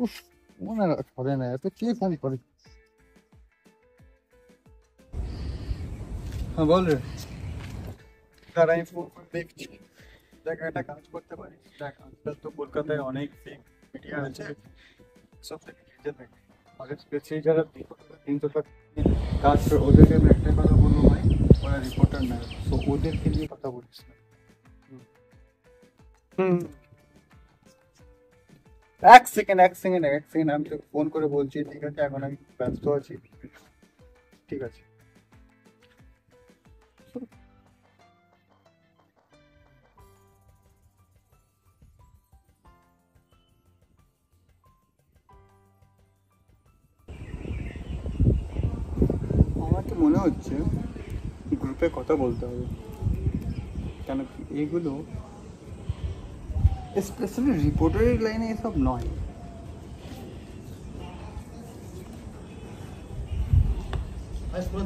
উফ, মনে করে না, এত কে ফোন করে? হ্যাঁ বল রে। তার আমি ফোন করে দেখছি। দেখ একটা কাজ করতে পারি, দেখ আজকাল তো কলকাতায় অনেক ফেক মিডিয়া আছে, সব থেকে ভেজে থাকে। আগে স্পেশালি যারা 300 টাকা কাজ করে ওদেরকে আমি একটা কথা বলবো ভাই, ওরা রিপোর্টার না, তো ওদেরকে নিয়ে কথা বলিস না। হুম হুম। এক সেকেন্ড আমি তোকে ফোন করে বলছি, ঠিক আছে? এখন আমি ব্যস্ত আছি, ঠিক আছে? আমার তো মনে হচ্ছে গ্রুপে কথা বলতে হবে, কেন কি এগুলো স্পেশালি রিপোর্টারের লাইনে এসব নয়।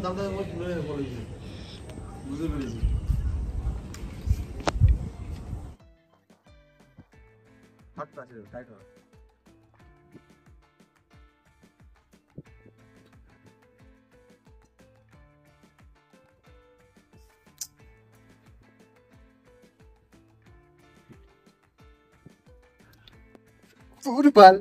দামটা বুঝতে পেরেছি। ফুটবল